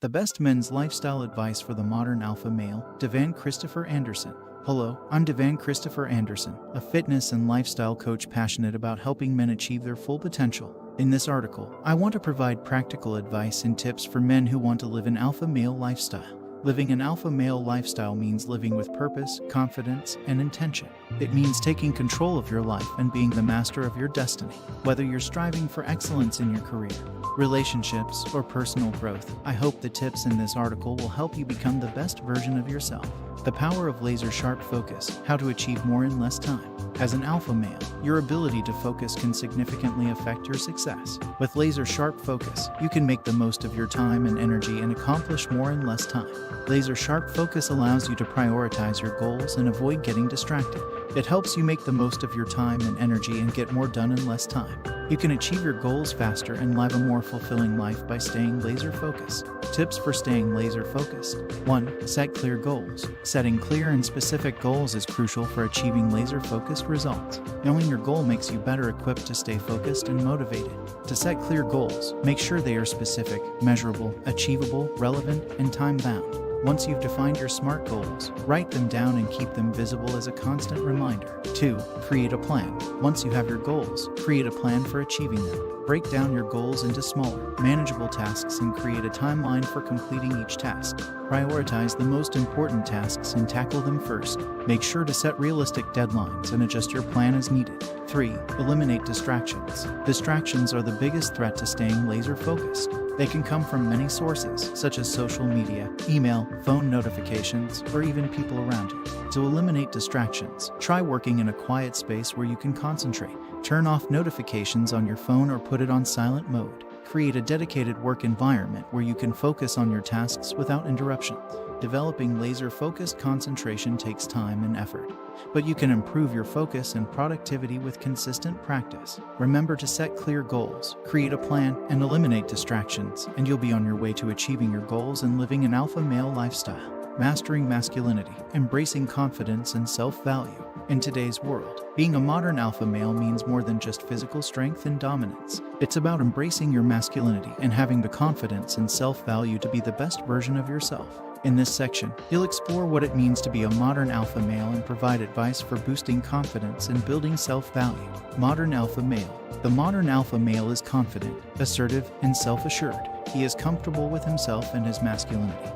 The best men's lifestyle advice for the modern alpha male, Devan Christopher Anderson. Hello, I'm Devan Christopher Anderson, a fitness and lifestyle coach passionate about helping men achieve their full potential. In this article, I want to provide practical advice and tips for men who want to live an alpha male lifestyle. Living an alpha male lifestyle means living with purpose, confidence, and intention. It means taking control of your life and being the master of your destiny. Whether you're striving for excellence in your career, relationships, or personal growth, I hope the tips in this article will help you become the best version of yourself. The power of laser-sharp focus, how to achieve more in less time. As an alpha male, your ability to focus can significantly affect your success. With laser-sharp focus, you can make the most of your time and energy and accomplish more in less time. Laser-sharp focus allows you to prioritize your goals and avoid getting distracted. It helps you make the most of your time and energy and get more done in less time. You can achieve your goals faster and live a more fulfilling life by staying laser-focused. Tips for staying laser-focused. 1. Set clear goals. Setting clear and specific goals is crucial for achieving laser-focused results. Knowing your goal makes you better equipped to stay focused and motivated. To set clear goals, make sure they are specific, measurable, achievable, relevant, and time-bound. Once you've defined your SMART goals, write them down and keep them visible as a constant reminder. 2. Create a plan. Once you have your goals, create a plan for achieving them. Break down your goals into smaller, manageable tasks and create a timeline for completing each task. Prioritize the most important tasks and tackle them first. Make sure to set realistic deadlines and adjust your plan as needed. 3. Eliminate distractions. Distractions are the biggest threat to staying laser-focused. They can come from many sources, such as social media, email, phone notifications, or even people around you. To eliminate distractions, try working in a quiet space where you can concentrate. Turn off notifications on your phone or put it on silent mode. Create a dedicated work environment where you can focus on your tasks without interruptions. Developing laser-focused concentration takes time and effort, but you can improve your focus and productivity with consistent practice. Remember to set clear goals, create a plan, and eliminate distractions, and you'll be on your way to achieving your goals and living an alpha male lifestyle. Mastering masculinity, embracing confidence and self-value. In today's world, being a modern alpha male means more than just physical strength and dominance. It's about embracing your masculinity and having the confidence and self-value to be the best version of yourself. In this section, you'll explore what it means to be a modern alpha male and provide advice for boosting confidence and building self-value. Modern alpha male. The modern alpha male is confident, assertive, and self-assured. He is comfortable with himself and his masculinity,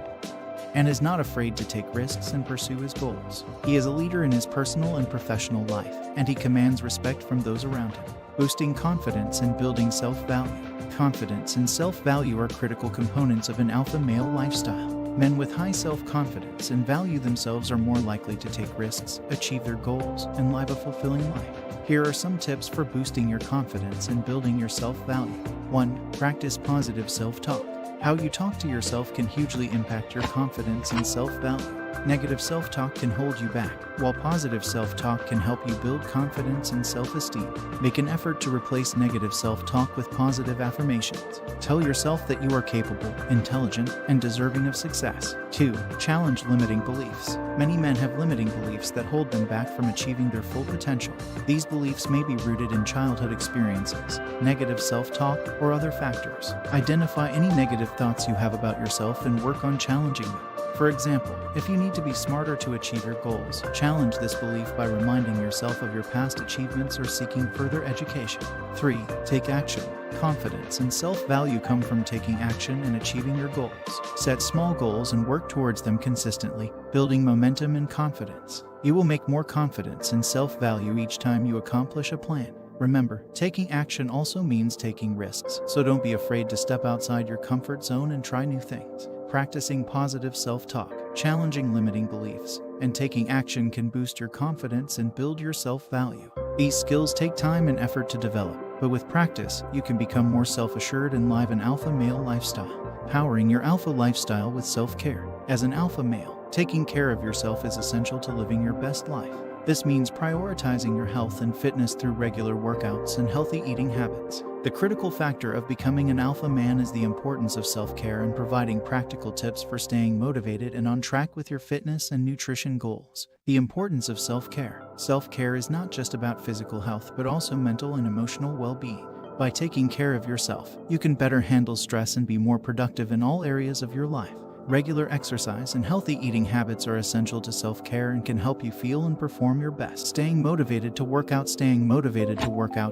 and is not afraid to take risks and pursue his goals. He is a leader in his personal and professional life, and he commands respect from those around him. Boosting confidence and building self-value. Confidence and self-value are critical components of an alpha male lifestyle. Men with high self-confidence and value themselves are more likely to take risks, achieve their goals, and live a fulfilling life. Here are some tips for boosting your confidence and building your self-value. 1. Practice positive self-talk. How you talk to yourself can hugely impact your confidence and self-value. Negative self-talk can hold you back, while positive self-talk can help you build confidence and self-esteem. Make an effort to replace negative self-talk with positive affirmations. Tell yourself that you are capable, intelligent, and deserving of success. 2. Challenge limiting beliefs. Many men have limiting beliefs that hold them back from achieving their full potential. These beliefs may be rooted in childhood experiences, negative self-talk, or other factors. Identify any negative thoughts you have about yourself and work on challenging them. For example, if you need to be smarter to achieve your goals, challenge this belief by reminding yourself of your past achievements or seeking further education. 3. Take action. Confidence and self-value come from taking action and achieving your goals. Set small goals and work towards them consistently, building momentum and confidence. You will make more confidence and self-value each time you accomplish a plan. Remember, taking action also means taking risks, so don't be afraid to step outside your comfort zone and try new things. Practicing positive self-talk, challenging limiting beliefs, and taking action can boost your confidence and build your self-value. These skills take time and effort to develop, but with practice, you can become more self-assured and live an alpha male lifestyle. Powering your alpha lifestyle with self-care. As an alpha male, taking care of yourself is essential to living your best life. This means prioritizing your health and fitness through regular workouts and healthy eating habits. The critical factor of becoming an alpha man is the importance of self-care and providing practical tips for staying motivated and on track with your fitness and nutrition goals. The importance of self-care. Self-care is not just about physical health but also mental and emotional well-being. By taking care of yourself, you can better handle stress and be more productive in all areas of your life. Regular exercise and healthy eating habits are essential to self-care and can help you feel and perform your best. Staying motivated to work out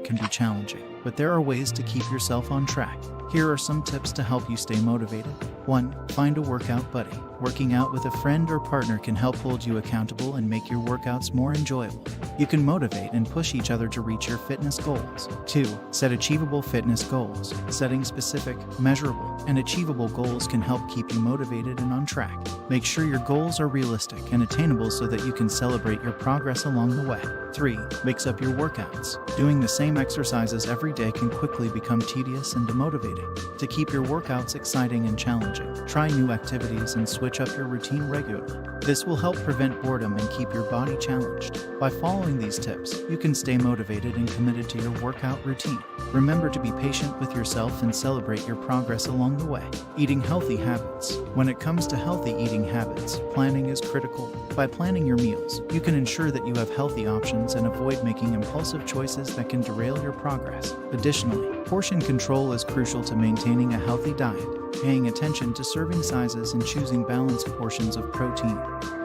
can be challenging, but there are ways to keep yourself on track. Here are some tips to help you stay motivated. 1. Find a workout buddy. Working out with a friend or partner can help hold you accountable and make your workouts more enjoyable. You can motivate and push each other to reach your fitness goals. 2. Set achievable fitness goals. Setting specific, measurable, and achievable goals can help keep you motivated and on track. Make sure your goals are realistic and attainable so that you can celebrate your progress along the way. 3. Mix up your workouts. Doing the same exercises every day can quickly become tedious and demotivating. To keep your workouts exciting and challenging, try new activities and switch up your routine regularly. This will help prevent boredom and keep your body challenged. By following these tips, you can stay motivated and committed to your workout routine. Remember to be patient with yourself and celebrate your progress along the way. Eating healthy habits. When it comes to healthy eating habits, planning is critical. By planning your meals, you can ensure that you have healthy options and avoid making impulsive choices that can derail your progress. Additionally, portion control is crucial to maintaining a healthy diet. Paying attention to serving sizes and choosing balanced portions of protein,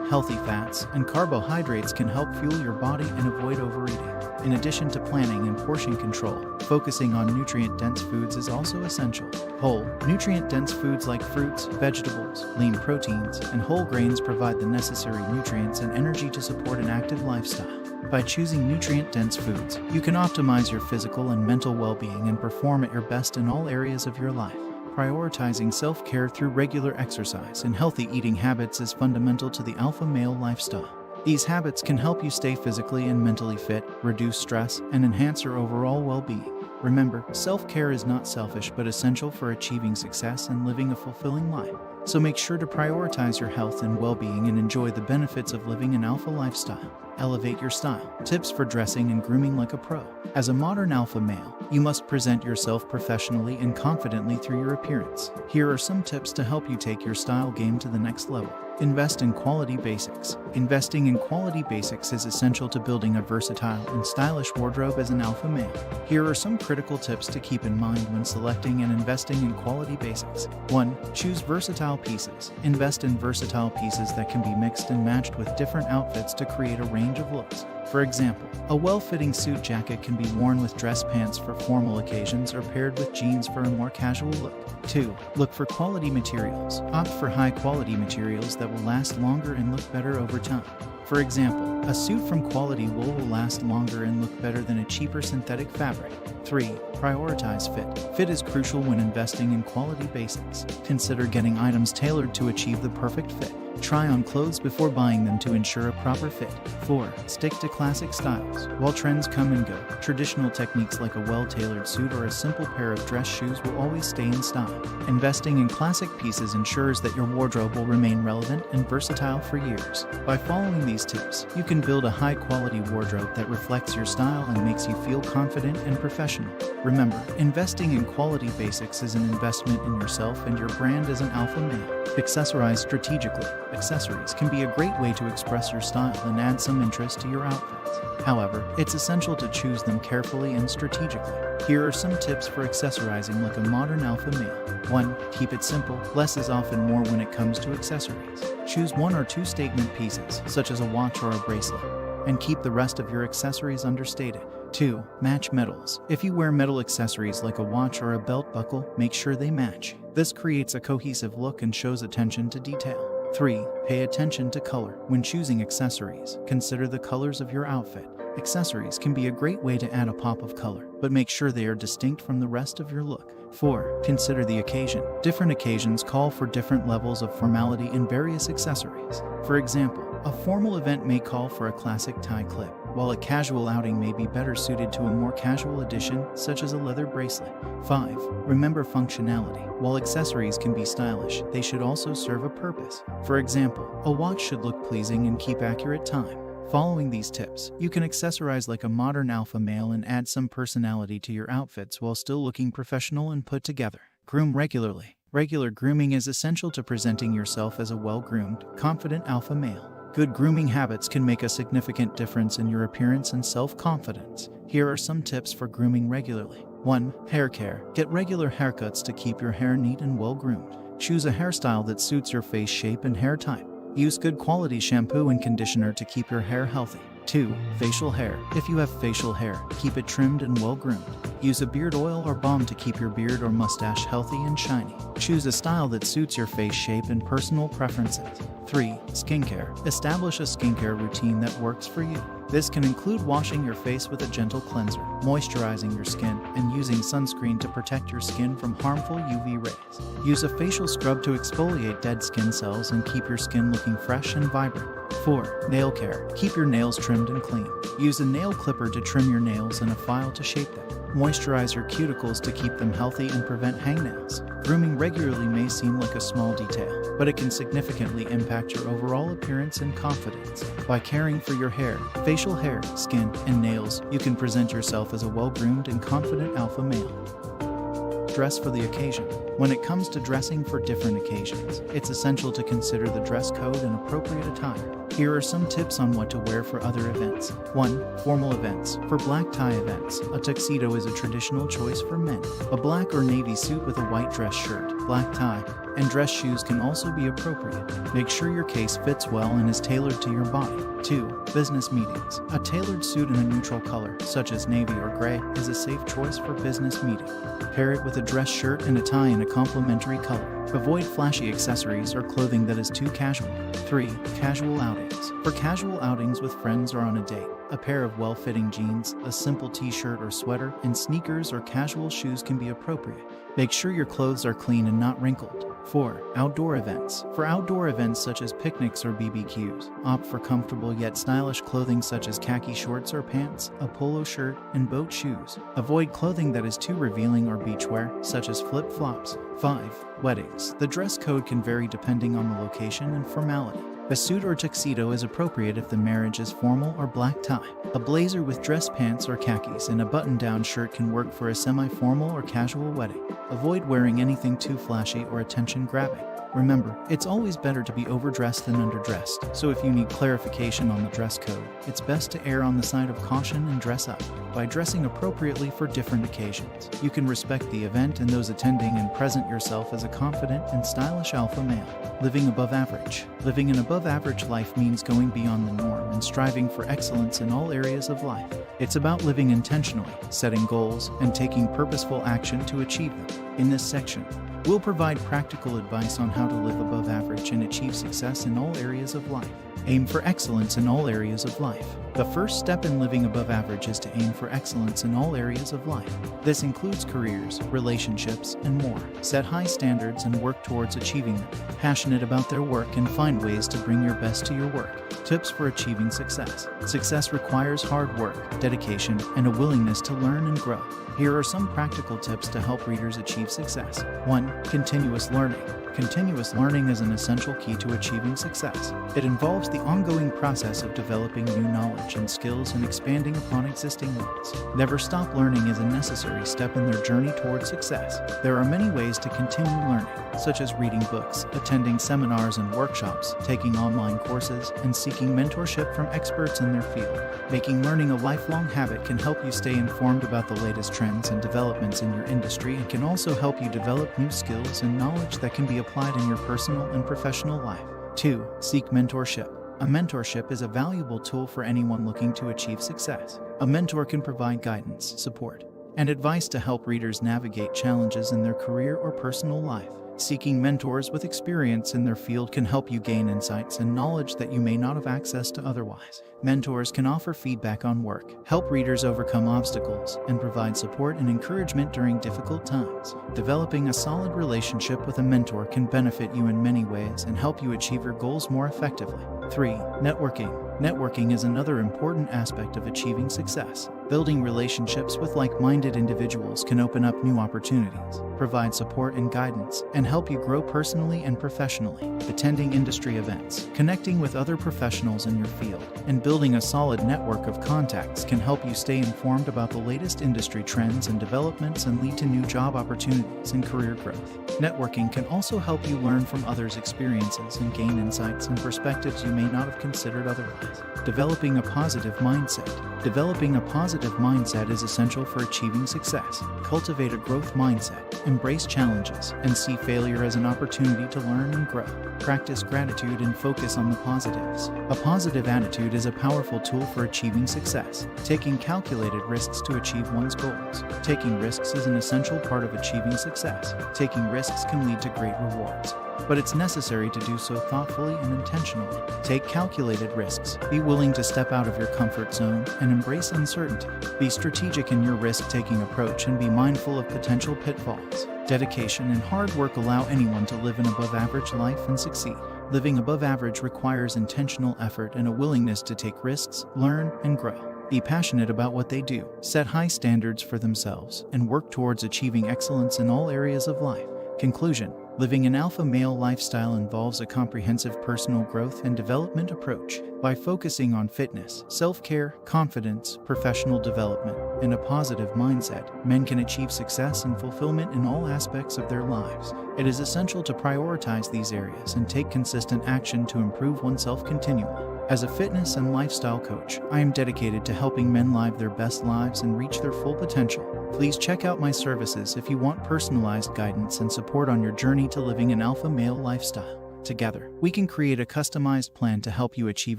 healthy fats, and carbohydrates can help fuel your body and avoid overeating. In addition to planning and portion control, focusing on nutrient-dense foods is also essential. Whole, nutrient-dense foods like fruits, vegetables, lean proteins, and whole grains provide the necessary nutrients and energy to support an active lifestyle. By choosing nutrient-dense foods, you can optimize your physical and mental well-being and perform at your best in all areas of your life. Prioritizing self-care through regular exercise and healthy eating habits is fundamental to the alpha male lifestyle. These habits can help you stay physically and mentally fit, reduce stress, and enhance your overall well-being. Remember, self-care is not selfish but essential for achieving success and living a fulfilling life. So make sure to prioritize your health and well-being and enjoy the benefits of living an alpha lifestyle. Elevate your style. Tips for dressing and grooming like a pro. As a modern alpha male, you must present yourself professionally and confidently through your appearance. Here are some tips to help you take your style game to the next level. Invest in quality basics. Investing in quality basics is essential to building a versatile and stylish wardrobe as an alpha male. Here are some critical tips to keep in mind when selecting and investing in quality basics. 1. Choose versatile pieces. Invest in versatile pieces that can be mixed and matched with different outfits to create a range of looks. For example, a well-fitting suit jacket can be worn with dress pants for formal occasions or paired with jeans for a more casual look. 2. Look for quality materials. Opt for high-quality materials that will last longer and look better over time. For example, a suit from quality wool will last longer and look better than a cheaper synthetic fabric. 3. Prioritize fit. Fit is crucial when investing in quality basics. Consider getting items tailored to achieve the perfect fit. Try on clothes before buying them to ensure a proper fit. 4. Stick to classic styles. While trends come and go, traditional techniques like a well-tailored suit or a simple pair of dress shoes will always stay in style. Investing in classic pieces ensures that your wardrobe will remain relevant and versatile for years. By following these tips, you can build a high-quality wardrobe that reflects your style and makes you feel confident and professional. Remember, investing in quality basics is an investment in yourself and your brand as an alpha male. Accessorize strategically. Accessories can be a great way to express your style and add some interest to your outfits. However, it's essential to choose them carefully and strategically. Here are some tips for accessorizing like a modern alpha male. 1. Keep it simple. Less is often more when it comes to accessories. Choose 1 or 2 statement pieces, such as a watch or a bracelet, and keep the rest of your accessories understated. 2. Match metals. If you wear metal accessories like a watch or a belt buckle, make sure they match. This creates a cohesive look and shows attention to detail. 3. Pay attention to color. When choosing accessories, consider the colors of your outfit. Accessories can be a great way to add a pop of color, but make sure they are distinct from the rest of your look. 4. Consider the occasion. Different occasions call for different levels of formality in various accessories. For example, a formal event may call for a classic tie clip, while a casual outing may be better suited to a more casual addition, such as a leather bracelet. 5. Remember functionality. While accessories can be stylish, they should also serve a purpose. For example, a watch should look pleasing and keep accurate time. Following these tips, you can accessorize like a modern alpha male and add some personality to your outfits while still looking professional and put together. Groom regularly. Regular grooming is essential to presenting yourself as a well-groomed, confident alpha male. Good grooming habits can make a significant difference in your appearance and self-confidence. Here are some tips for grooming regularly. 1. Hair care. Get regular haircuts to keep your hair neat and well-groomed. Choose a hairstyle that suits your face shape and hair type. Use good quality shampoo and conditioner to keep your hair healthy. 2. Facial hair. If you have facial hair, keep it trimmed and well-groomed. Use a beard oil or balm to keep your beard or mustache healthy and shiny. Choose a style that suits your face shape and personal preferences. 3. Skincare. Establish a skincare routine that works for you. This can include washing your face with a gentle cleanser, moisturizing your skin, and using sunscreen to protect your skin from harmful UV rays. Use a facial scrub to exfoliate dead skin cells and keep your skin looking fresh and vibrant. 4. Nail care. Keep your nails trimmed and clean. Use a nail clipper to trim your nails and a file to shape them. Moisturize your cuticles to keep them healthy and prevent hangnails. Grooming regularly may seem like a small detail, but it can significantly impact your overall appearance and confidence. By caring for your hair, facial hair, skin, and nails, you can present yourself as a well-groomed and confident alpha male. Dress for the occasion. When it comes to dressing for different occasions, it's essential to consider the dress code and appropriate attire. Here are some tips on what to wear for other events. 1. Formal events. For black tie events, a tuxedo is a traditional choice for men. A black or navy suit with a white dress shirt, black tie, and dress shoes can also be appropriate. Make sure your case fits well and is tailored to your body. 2. Business meetings. A tailored suit in a neutral color, such as navy or gray, is a safe choice for business meeting. Pair it with a dress shirt and a tie in a complementary color. Avoid flashy accessories or clothing that is too casual. 3. Casual outings. For casual outings with friends or on a date, a pair of well-fitting jeans, a simple t-shirt or sweater, and sneakers or casual shoes can be appropriate. Make sure your clothes are clean and not wrinkled. 4. Outdoor events. For outdoor events such as picnics or BBQs, opt for comfortable yet stylish clothing such as khaki shorts or pants, a polo shirt, and boat shoes. Avoid clothing that is too revealing or beachwear, such as flip-flops. 5. Weddings. The dress code can vary depending on the location and formality. A suit or tuxedo is appropriate if the marriage is formal or black tie. A blazer with dress pants or khakis and a button-down shirt can work for a semi-formal or casual wedding. Avoid wearing anything too flashy or attention-grabbing. Remember, it's always better to be overdressed than underdressed, so if you need clarification on the dress code, it's best to err on the side of caution and dress up. By dressing appropriately for different occasions, you can respect the event and those attending and present yourself as a confident and stylish alpha male. Living above average. Living an above-average life means going beyond the norm and striving for excellence in all areas of life. It's about living intentionally, setting goals, and taking purposeful action to achieve them. In this section, we'll provide practical advice on how to live above average and achieve success in all areas of life. Aim for excellence in all areas of life. The first step in living above average is to aim for excellence in all areas of life. This includes careers, relationships, and more. Set high standards and work towards achieving them. Passionate about their work and find ways to bring your best to your work. Tips for achieving success. Success requires hard work, dedication, and a willingness to learn and grow. Here are some practical tips to help readers achieve success. 1. Continuous learning. Continuous learning is an essential key to achieving success. It involves the ongoing process of developing new knowledge and skills and expanding upon existing ones. Never stop learning is a necessary step in their journey towards success. There are many ways to continue learning, such as reading books, attending seminars and workshops, taking online courses, and seeking mentorship from experts in their field. Making learning a lifelong habit can help you stay informed about the latest trends and developments in your industry and can also help you develop new skills and knowledge that can be applied in your personal and professional life. 2. Seek mentorship. A mentorship is a valuable tool for anyone looking to achieve success. A mentor can provide guidance, support, and advice to help readers navigate challenges in their career or personal life. Seeking mentors with experience in their field can help you gain insights and knowledge that you may not have access to otherwise. Mentors can offer feedback on work, help readers overcome obstacles, and provide support and encouragement during difficult times. Developing a solid relationship with a mentor can benefit you in many ways and help you achieve your goals more effectively. 3. Networking. Networking is another important aspect of achieving success. Building relationships with like-minded individuals can open up new opportunities, provide support and guidance, and help you grow personally and professionally. Attending industry events, connecting with other professionals in your field, and building a solid network of contacts can help you stay informed about the latest industry trends and developments and lead to new job opportunities and career growth. Networking can also help you learn from others' experiences and gain insights and perspectives you may not have considered otherwise. Developing a positive mindset. Developing a positive mindset is essential for achieving success. Cultivate a growth mindset, embrace challenges, and see failure as an opportunity to learn and grow. Practice gratitude and focus on the positives. A positive attitude is a powerful tool for achieving success. Taking calculated risks to achieve one's goals. Taking risks is an essential part of achieving success. Taking risks can lead to great rewards, but it's necessary to do so thoughtfully and intentionally. Take calculated risks. Be willing to step out of your comfort zone and embrace uncertainty. Be strategic in your risk-taking approach and be mindful of potential pitfalls. Dedication and hard work allow anyone to live an above-average life and succeed. Living above average requires intentional effort and a willingness to take risks, learn, and grow. Be passionate about what they do, set high standards for themselves, and work towards achieving excellence in all areas of life. Conclusion: living an alpha male lifestyle involves a comprehensive personal growth and development approach. By focusing on fitness, self-care, confidence, professional development, and a positive mindset, men can achieve success and fulfillment in all aspects of their lives. It is essential to prioritize these areas and take consistent action to improve oneself continually. As a fitness and lifestyle coach, I am dedicated to helping men live their best lives and reach their full potential. Please check out my services if you want personalized guidance and support on your journey to living an alpha male lifestyle. Together, we can create a customized plan to help you achieve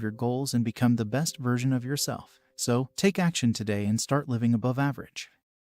your goals and become the best version of yourself. So, take action today and start living above average.